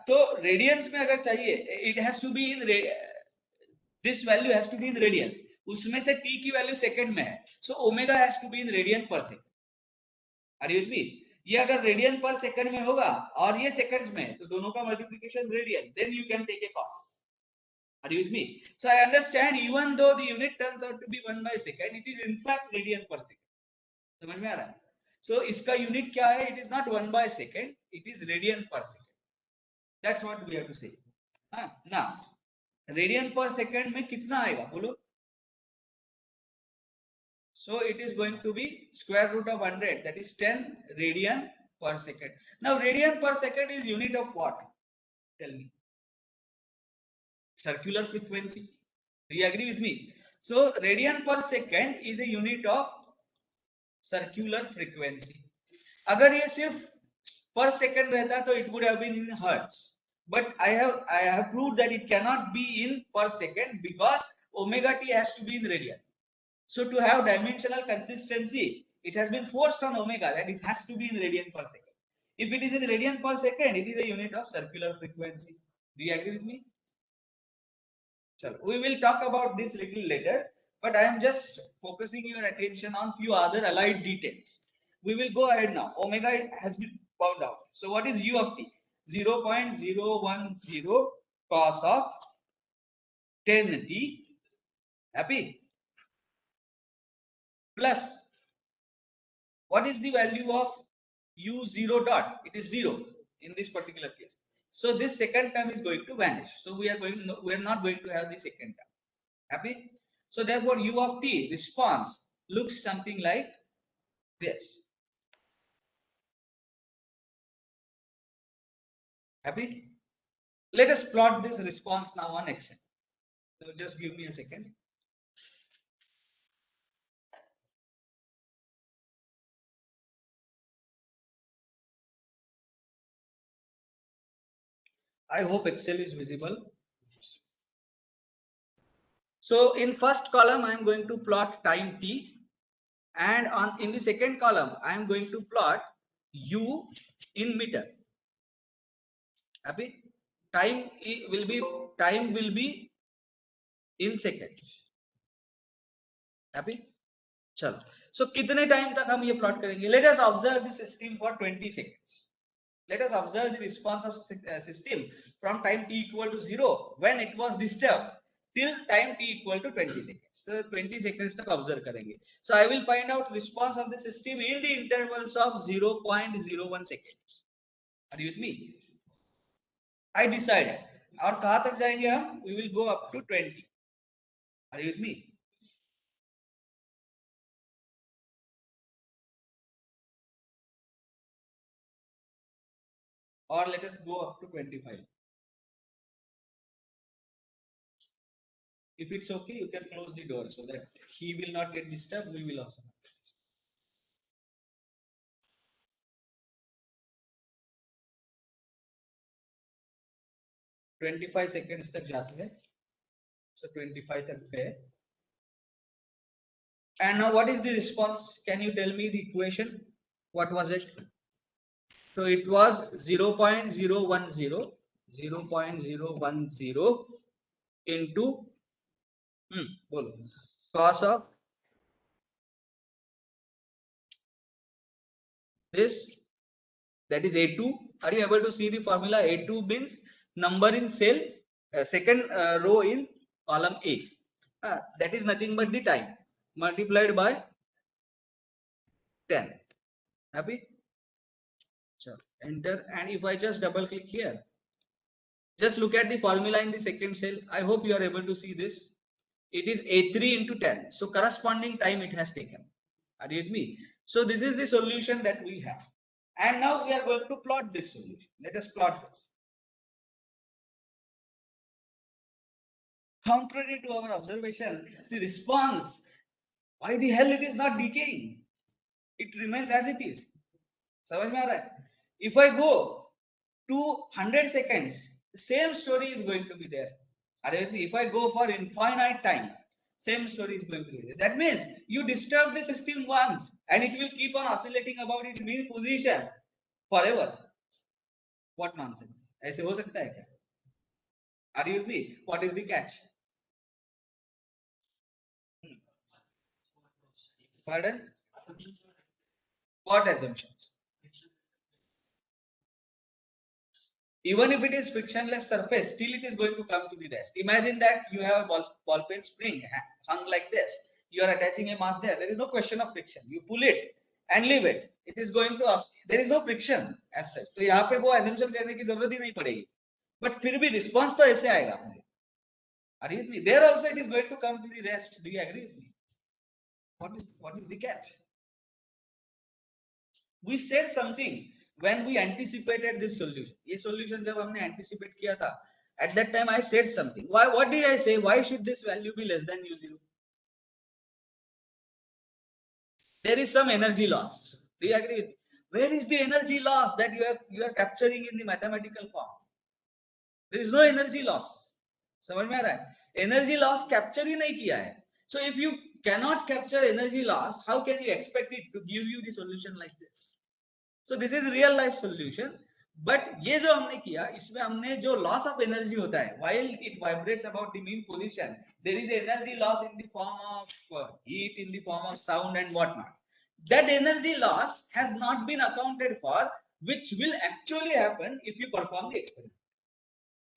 तो radiance में अगर चाहिए, it has to be in this value has to be in radians. उसमें से t की वैल्यू सेकंड में है, so omega has to be in radian per second. Are you with me? ये अगर रेडियन पर सेकंड में होगा और ये सेकंड्स में, तो दोनों का multiplication radian, then you can take a cos. Are you with me? So I understand even though the unit turns out to be 1 by second, it is in fact radian per second. समझ में आ रहा है? So इसका unit क्या है? It is not 1 by second, it is radian per second. That's what we have to say. Now radian per second में कितना आएगा बोलो? So it is going to be square root of 100, that is 10 radian per second. Now radian per second is unit of what? Tell me. Circular frequency. Do you agree with me? So radian per second is a unit of circular frequency. अगर ये सिर्फ per second रहता तो it would have been in hertz. But I have proved that it cannot be in per second because omega t has to be in radian. So to have dimensional consistency, it has been forced on omega that it has to be in radian per second. If it is in radian per second, it is a unit of circular frequency. Do you agree with me? So we will talk about this little later, but I am just focusing your attention on few other allied details. We will go ahead now. Omega has been found out. So what is u of t? 0.010 cos of 10t. Happy? Plus, what is the value of u0 dot? It is 0 in this particular case. So this second term is going to vanish. So we are not going to have the second term. Happy? So therefore u of t response looks something like this. Happy? Let us plot this response now on Excel. So just give me a second. I hope Excel is visible. So in first column, I am going to plot time t, and in the second column, I am going to plot u in meter. Happy? Time will be in seconds. Happy? चलो. So कितने time तक हम ये plot करेंगे? Let us observe the system for 20 seconds. Let us observe the response of system from time t equal to 0 when it was disturbed till time t equal to 20 seconds. So 20 seconds तक observe करेंगे. So I will find out response of the system in the intervals of 0.01 seconds. Are you with me? I decided. और कहाँ तक जाएंगे हम? We will go up to 20. Are you with me? Or let us go up to 25. If it's okay, you can close the door so that he will not get disturbed. We will also not. 25 seconds तक जाते हैं. So 25 तक गए. And now what is the response? Can you tell me the equation? What was it? So it was 0.010 into cos of this, that is A2. Are you able to see the formula? A2 means number in cell, second row in column A. That is nothing but the time multiplied by 10. Happy? So enter, and if I just double click here, just look at the formula in the second cell. I hope you are able to see this. it is A3 into 10. So corresponding time it has taken. Are you with me? So this is the solution that we have. And now we are going to plot this solution. Let us plot this. Contrary to our observation, the response, why the hell it is not decaying? It remains as it is. समझ में आ रहा है? If I go to 100 seconds, the same story is going to be there. If I go for infinite time, same story is going to be there. That means you disturb the system once and it will keep on oscillating about its mean position forever. What nonsense? ऐसे हो सकता है क्या? Are you with me? What is the catch? Pardon? What assumptions? Even if it is frictionless surface, still it is going to come to the rest. Imagine that you have a ball pen spring hung like this. You are attaching a mass there. There is no question of friction. You pull it and leave it. It is going to us. There is no friction as such. तो यहाँ पे वो assumption करने की जरूरत ही नहीं पड़ेगी. But फिर भी response तो ऐसे आएगा. Are you with me? There also it is going to come to the rest. Do you agree with me? What is the catch? We said something when we anticipated this solution. ये solution जब हमने anticipate किया था, at that time I said something. Why? What did I say? Why should this value be less than u0? There is some energy loss. Do you agree with me? Where is the energy loss that you are capturing in the mathematical form? There is no energy loss. समझ में आ रहा है? Energy loss capture ही नहीं किया है. So if you cannot capture energy loss, how can you expect it to give you the solution like this? So this is real life solution. But ये जो हमने किया, इसमें हमने जो loss of energy होता है, while it vibrates about the mean position, there is energy loss in the form of heat, in the form of sound and whatnot. That energy loss has not been accounted for, which will actually happen if you perform the experiment.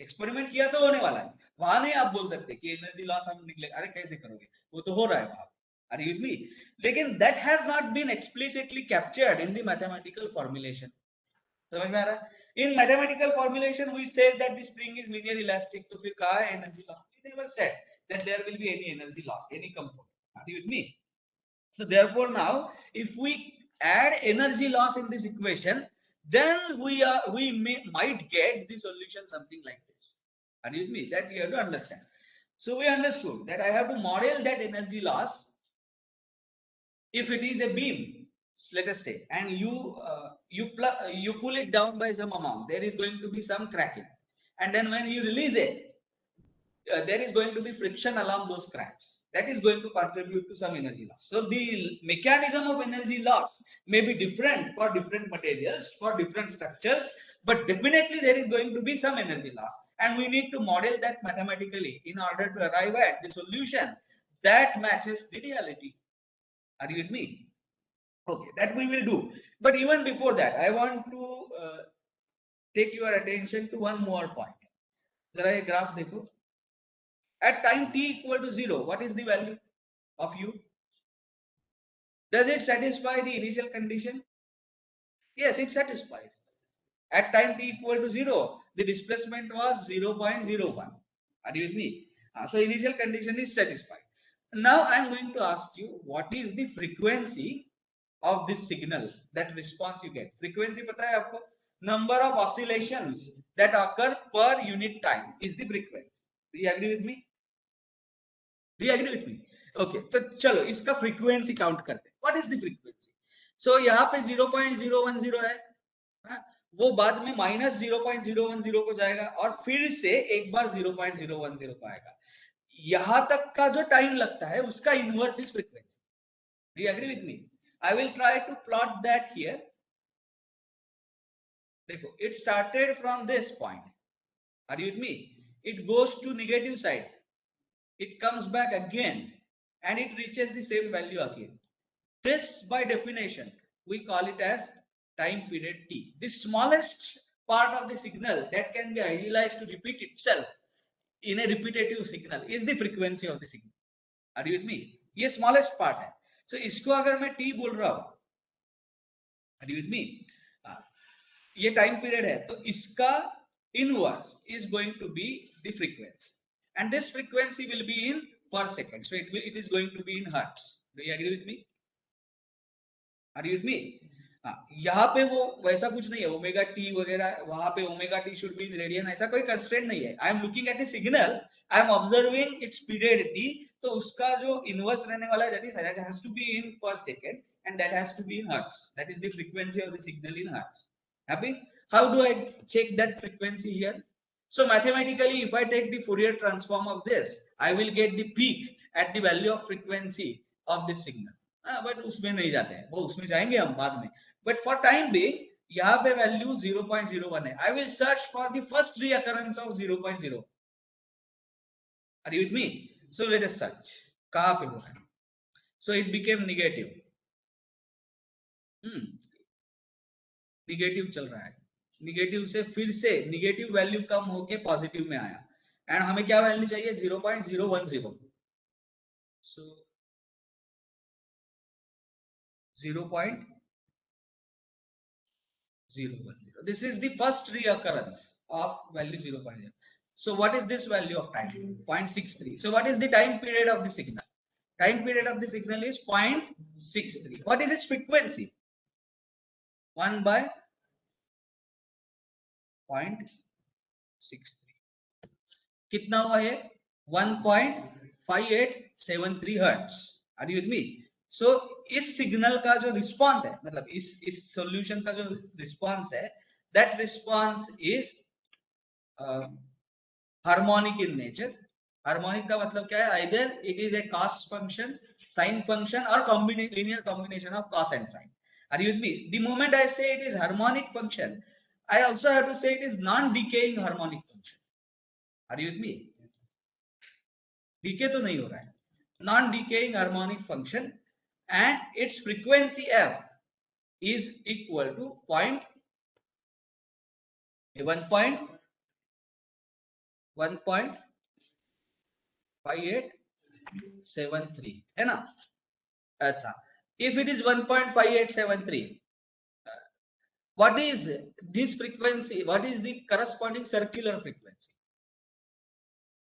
Experiment किया तो होने वाला है, वहां नहीं आप बोल सकते कि एनर्जी लॉस हम निकले, अरे कैसे करोगे, वो तो हो रहा है वहां. Are you with me? लेकिन that has not been explicitly captured in the mathematical formulation. समझ में आ रहा है? In mathematical formulation we said that the spring is linear elastic. तो फिर कहा है energy loss? We never said that there will be any energy loss, any component. Are you with me? So therefore now if we add energy loss in this equation, then we might get the solution something like this. Are you with me? That we have to understand. So we understood that I have to model that energy loss. If it is a beam, let us say, and you pull it down by some amount, there is going to be some cracking, and then when you release it, there is going to be friction along those cracks. That is going to contribute to some energy loss. So the mechanism of energy loss may be different for different materials, for different structures, but definitely there is going to be some energy loss, and we need to model that mathematically in order to arrive at the solution that matches the reality. Are you with me? Okay, that we will do. But even before that, I want to take your attention to one more point. जरा ये graph देखो. At time t equal to 0, what is the value of u? Does it satisfy the initial condition? Yes, it satisfies. At time t equal to 0, the displacement was 0.01. Are you with me? So initial condition is satisfied. Now I am going to ask you, what is the frequency of this signal, that response you get? Frequency पता है आपको? Number of oscillations that occur per unit time is the frequency. Do you agree with me? Do you agree with me? Okay, तो चलो इसका frequency count करते हैं. What is the frequency? So यहाँ पे 0.010 है, वो बाद में -0.010 को जाएगा और फिर से एक बार 0.010 को आएगा. यहां तक का जो टाइम लगता है उसका inverse is frequency. Do you agree with me? I will try to plot that here. देखो, it started from this point. Are you with me? It goes to negative side. It comes back again and it reaches the same value again. This by definition we call it as time period t. The smallest part of the signal that can be idealized to repeat itself in a repetitive signal is the frequency of the signal. Are you with me? ये smallest part है. So इसको अगर मैं t बोल रहा हूं, are you with me? ये time period है, तो इसका inverse is going to be the frequency, and this frequency will be in per second. So it is going to be in hertz. Do you agree with me? Are you with me? हाँ, यहाँ पे वो वैसा कुछ नहीं है omega T वगैरह, वहां पे omega T should be in radian, ऐसा कोई कंस्ट्रेंट नहीं है. I am looking at the signal, I am observing its period T, तो उसका जो इनवर्स रहने वाला है that has to be in per second and that has to be in hertz. That is the frequency of the signal in hertz. Happy? How do I check that frequency here? So mathematically, if I take the Fourier transform of this, I will get the peak at the value of frequency of this signal. But उसमें नहीं जाते हैं, वो उसमें जाएंगे हम बाद में. बट फॉर टाइम बीइंग यहाँ पे वैल्यू 0.01 है. I will search for the first reoccurrence of 0.0. Are you with me? So let us search कहाँ पे होगा. So it became negative. Negative चल रहा है. निगेटिव से फिर से निगेटिव वैल्यू कम होके पॉजिटिव में आया. एंड हमें क्या वैल्यू चाहिए? 0.010. सो 0.010. This is the first reoccurrence of value 0.0. So what is this value of time? 0.63. So what is the time period of the signal? Time period of the signal is 0.63. What is its frequency? 1 by 0.63. कितना हुआ ये? 1.5873 hertz. Are you with me? So इस signal का जो response है, मतलब इस solution का जो रिस्पांस है, that response is harmonic in nature. Harmonic का मतलब क्या है? Either it is a cos function, sine function और linear combination of cos and sine. Are you with me? The moment I say it is harmonic function, I also have to say it is non-decaying harmonic function. Are you with me? Decay तो नहीं हो रहा है. Non-decaying harmonic function and its frequency f is equal to 1.5873 है ना. अच्छा, if it is 1.5873, what is this frequency? What is the corresponding circular frequency?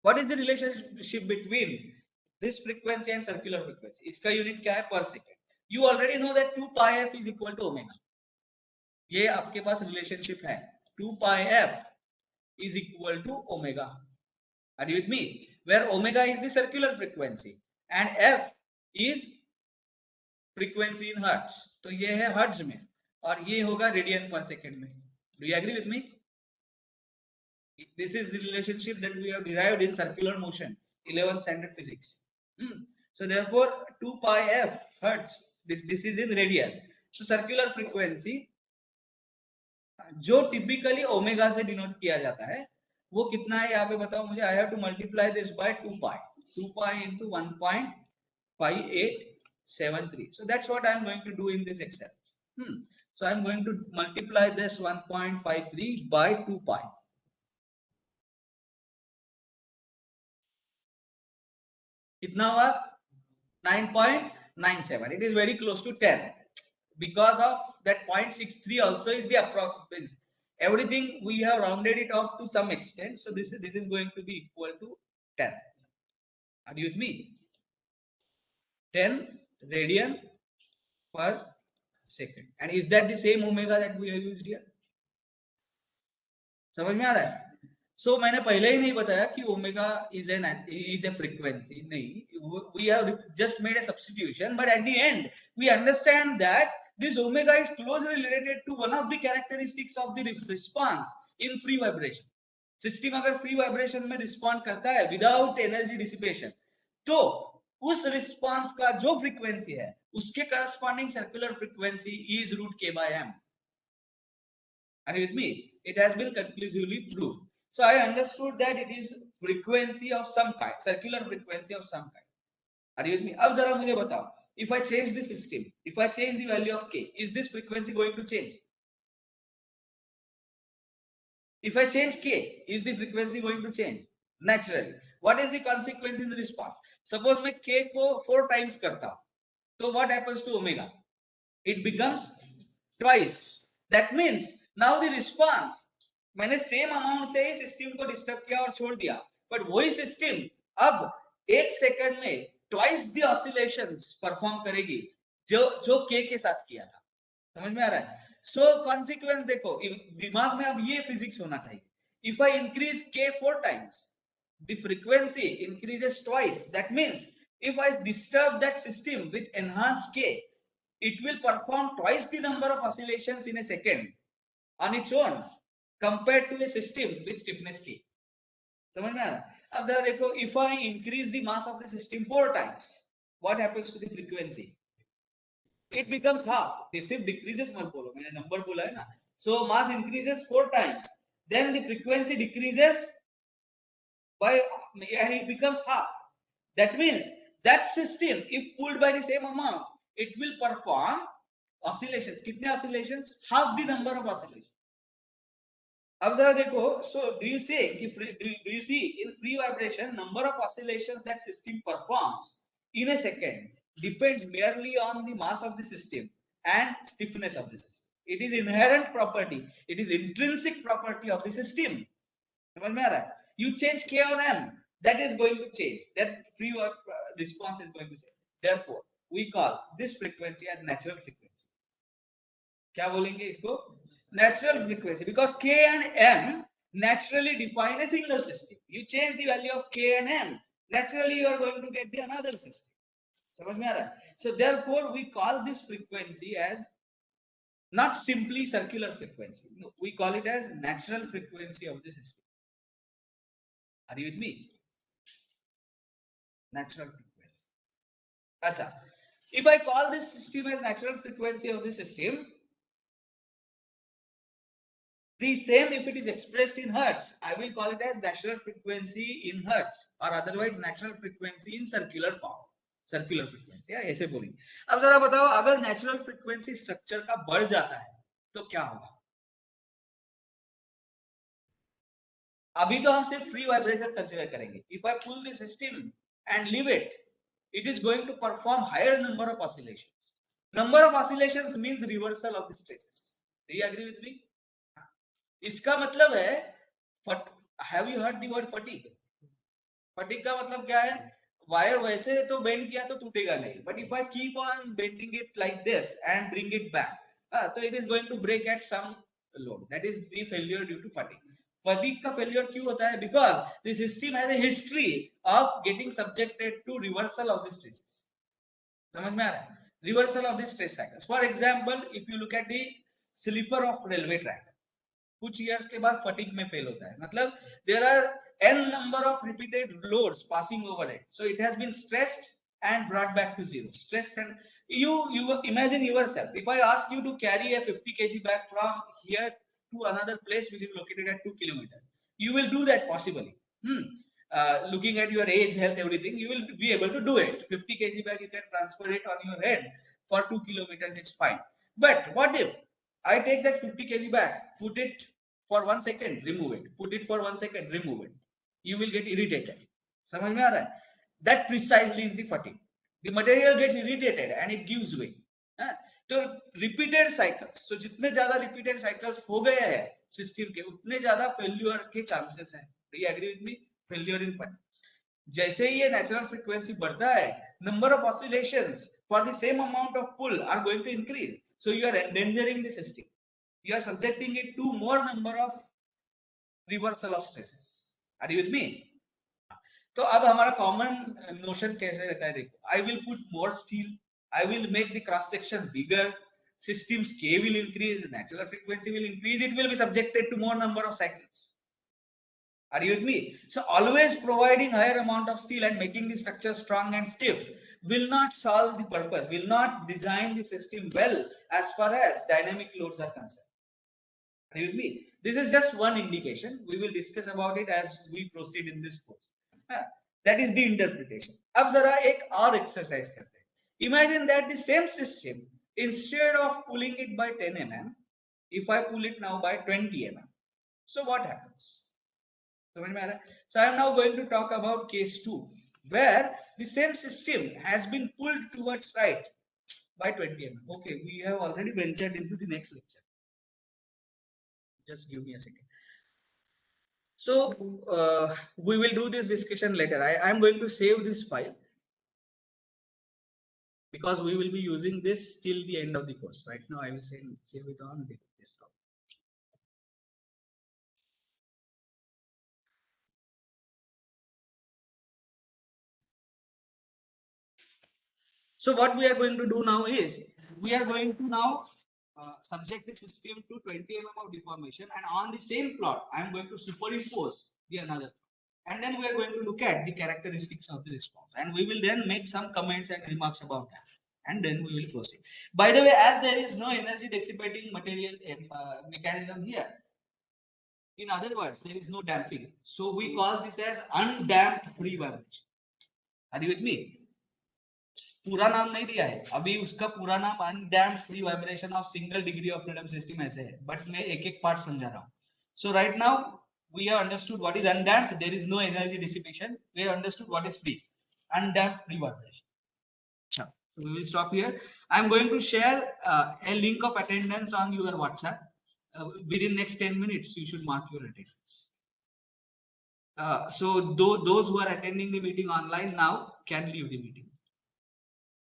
What is the relationship between this frequency and circular frequency? इसका unit क्या है? पर second. You already know that 2 pi f is equal to omega. ये आपके पास relationship है. 2 pi f is equal to omega. Are you with me? Where omega is the circular frequency and f is frequency in hertz. तो ये है hertz में और ये होगा रेडियन पर सेकेंड में. Do you agree with me? This is the relationship that we have derived in circular motion, 11th standard physics. So therefore 2 pi f hertz, this is in radian. So circular frequency जो typically omega से denote किया जाता है वो कितना है यहाँ पे बताओ मुझे. I have to multiply this by 2 pi. 2 pi into 1.5873. So that's what I am going to do in this Excel. So I am going to multiply this 1.53 by 2 pi. कितना हुआ? 9.97. It is very close to 10. Because of that 0.63 also is the approximate. Everything we have rounded it off to some extent. So this is going to be equal to 10. Are you with me? 10 radian per second. And is that the same omega that we have used here? समझ में आ रहा है? So मैंने पहले ही नहीं बताया कि omega is a frequency. नहीं, we have just made a substitution, but at the end we understand that this omega is closely related to one of the characteristics of the response in free vibration. System अगर free vibration में respond करता है without energy dissipation, तो उस response का जो frequency है उसके corresponding circular frequency is root k by m. Are you with me? It has been conclusively proved. So I understood that it is frequency of some kind, circular frequency of some kind. Are you with me? अब जरा मुझे बताओ, if I change the system, if I change the value of k, is this frequency going to change? If I change k, is the frequency going to change? Naturally. What is the consequence in the response? Suppose मैं k को 4 times करता हूं, तो what happens to omega? It becomes twice. That means now the response, मैंने same amount से ही system को disturb किया और छोड़ दिया, बट वही सिस्टम अब 1 सेकंड में ट्वाइस द ऑसिलेशंस परफॉर्म करेगी जो जो के साथ किया था। समझ में आ रहा है? सो कॉन्सिक्वेंस देखो, दिमाग में अब ये फिजिक्स होना चाहिए। इफ आई इंक्रीज के 4 times, the frequency increases twice. That means if I disturb that system with enhanced k, it will perform twice the number of oscillations in a second on its own compared to a system with stiffness k. समझ में आ रहा है? अब जरा देखो, if I increase the mass of the system 4 times, what happens to the frequency? It becomes half. ये सिर्फ decreases मत बोलो, मैंने नंबर बोला है ना. So mass increases 4 times, then the frequency decreases by, and it becomes half. That means that system, if pulled by the same amount, it will perform oscillations. कितने oscillations? Half the number of oscillations. अब जरा देखो, so do you say, do you see in free vibration number of oscillations that system performs in a second depends merely on the mass of the system and stiffness of the system. It is inherent property, it is intrinsic property of the system. समझ में आ रहा है? You change k on m, that is going to change, that free response is going to change. Therefore we call this frequency as natural frequency. क्या बोलेंगे इसको? Natural frequency, because k and m naturally define a single system. You change the value of k and m, naturally you are going to get the another system. समझ में आ रहा है? So therefore we call this frequency as not simply circular frequency. No, we call it as natural frequency of the system. Are you with me? Natural frequency. Acha. If I call this system as natural frequency of the system, the same if it is expressed in hertz, I will call it as natural frequency in hertz, or otherwise natural frequency in circular form. Circular frequency, या ऐसे बोलेंगे. अब जरा बताओ, अगर natural frequency structure का बढ़ जाता है तो क्या होगा? अभी तो हम सिर्फ free vibration consider करेंगे. If I pull the system and leave it, it is going to perform higher number of oscillations. Number of oscillations means reversal of the stresses. Do you agree with me? इसका मतलब है, have you heard the word fatigue? Fatigue का मतलब क्या है? Wire वैसे तो bend किया तो टूटेगा नहीं, but if I keep on bending it like this and bring it back, so it is going to break at some load. That is the failure due to fatigue. Fatigue का failure क्यों होता है? Because the system has a history of getting subjected to reversal of the stresses. समझ में आ रहा है? Reversal of the stress cycles. For example, if you look at the sleeper of railway track, कुछ years के बाद fatigue में fail होता है. मतलब there are n number of repeated loads passing over it, so it has been stressed and brought back to zero. Stressed, and you imagine yourself, if I ask you to carry a 50 kg bag from here to another place which is located at 2 kilometers, you will do that possibly. Looking at your age, health, everything, you will be able to do it. 50 kg bag, you can transfer it on your head for 2 kilometers, it's fine. But what if I take that 50 kg bag, put it for 1 second, remove it, put it for 1 second, remove it, you will get irritated. समझ में आ रहा है? That precisely is the fatigue. The material gets irritated and it gives way. तो repeated cycles, so जितने ज्यादा repeated cycles हो गए हैं सिस्टम के, उतने ज्यादा फेल्यूर के चांसेस हैं. Do you agree with me? Failure in fatigue. जैसे ही ये natural frequency बढ़ता है, number of oscillations for the same amount of pull are going to increase. So you are endangering the system. You are subjecting it to more number of reversal of stresses. Are you with me? तो अब हमारा common notion कैसे रहता है? देखो, I will put more steel, I will make the cross section bigger, system's K will increase, natural frequency will increase, it will be subjected to more number of cycles. Are you with me? So always providing higher amount of steel and making the structure strong and stiff will not solve the purpose, will not design the system well as far as dynamic loads are concerned. Are you with me? This is just one indication. We will discuss about it as we proceed in this course. That is the interpretation. अब जरा एक और exercise करते हैं. Imagine that the same system, instead of pulling it by 10 mm, if I pull it now by 20 mm, so what happens? समझ में आ रहा है? So I am now going to talk about case 2, where the same system has been pulled towards right by 20 mm. Okay, we have already ventured into the next lecture. Just give me a second. So we will do this discussion later. I am going to save this file because we will be using this till the end of the course. Right now, I will save it on the desktop. So what we are going to do now is we are going to now subject the system to 20 mm of deformation, and on the same plot I am going to superimpose the another plot. And then we are going to look at the characteristics of the response, and we will then make some comments and remarks about that, and then we will proceed. By the way, as there is no energy dissipating material mechanism here, in other words, there is no damping, so we call this as undamped free vibration. Are you with me? पूरा नाम नहीं दिया है अभी, उसका पूरा नाम undamped free vibration of single degree of freedom system ऐसे है, बट मैं एक एक पार्ट समझा रहा हूँ. So right now we have understood what is undamped. There is no energy dissipation. We have understood what is free. Undamped free vibration. So we will stop here. I am going to share a link of attendance on your WhatsApp. Within next 10 minutes, you should mark your attendance. So those who are attending the meeting online now can leave the meeting.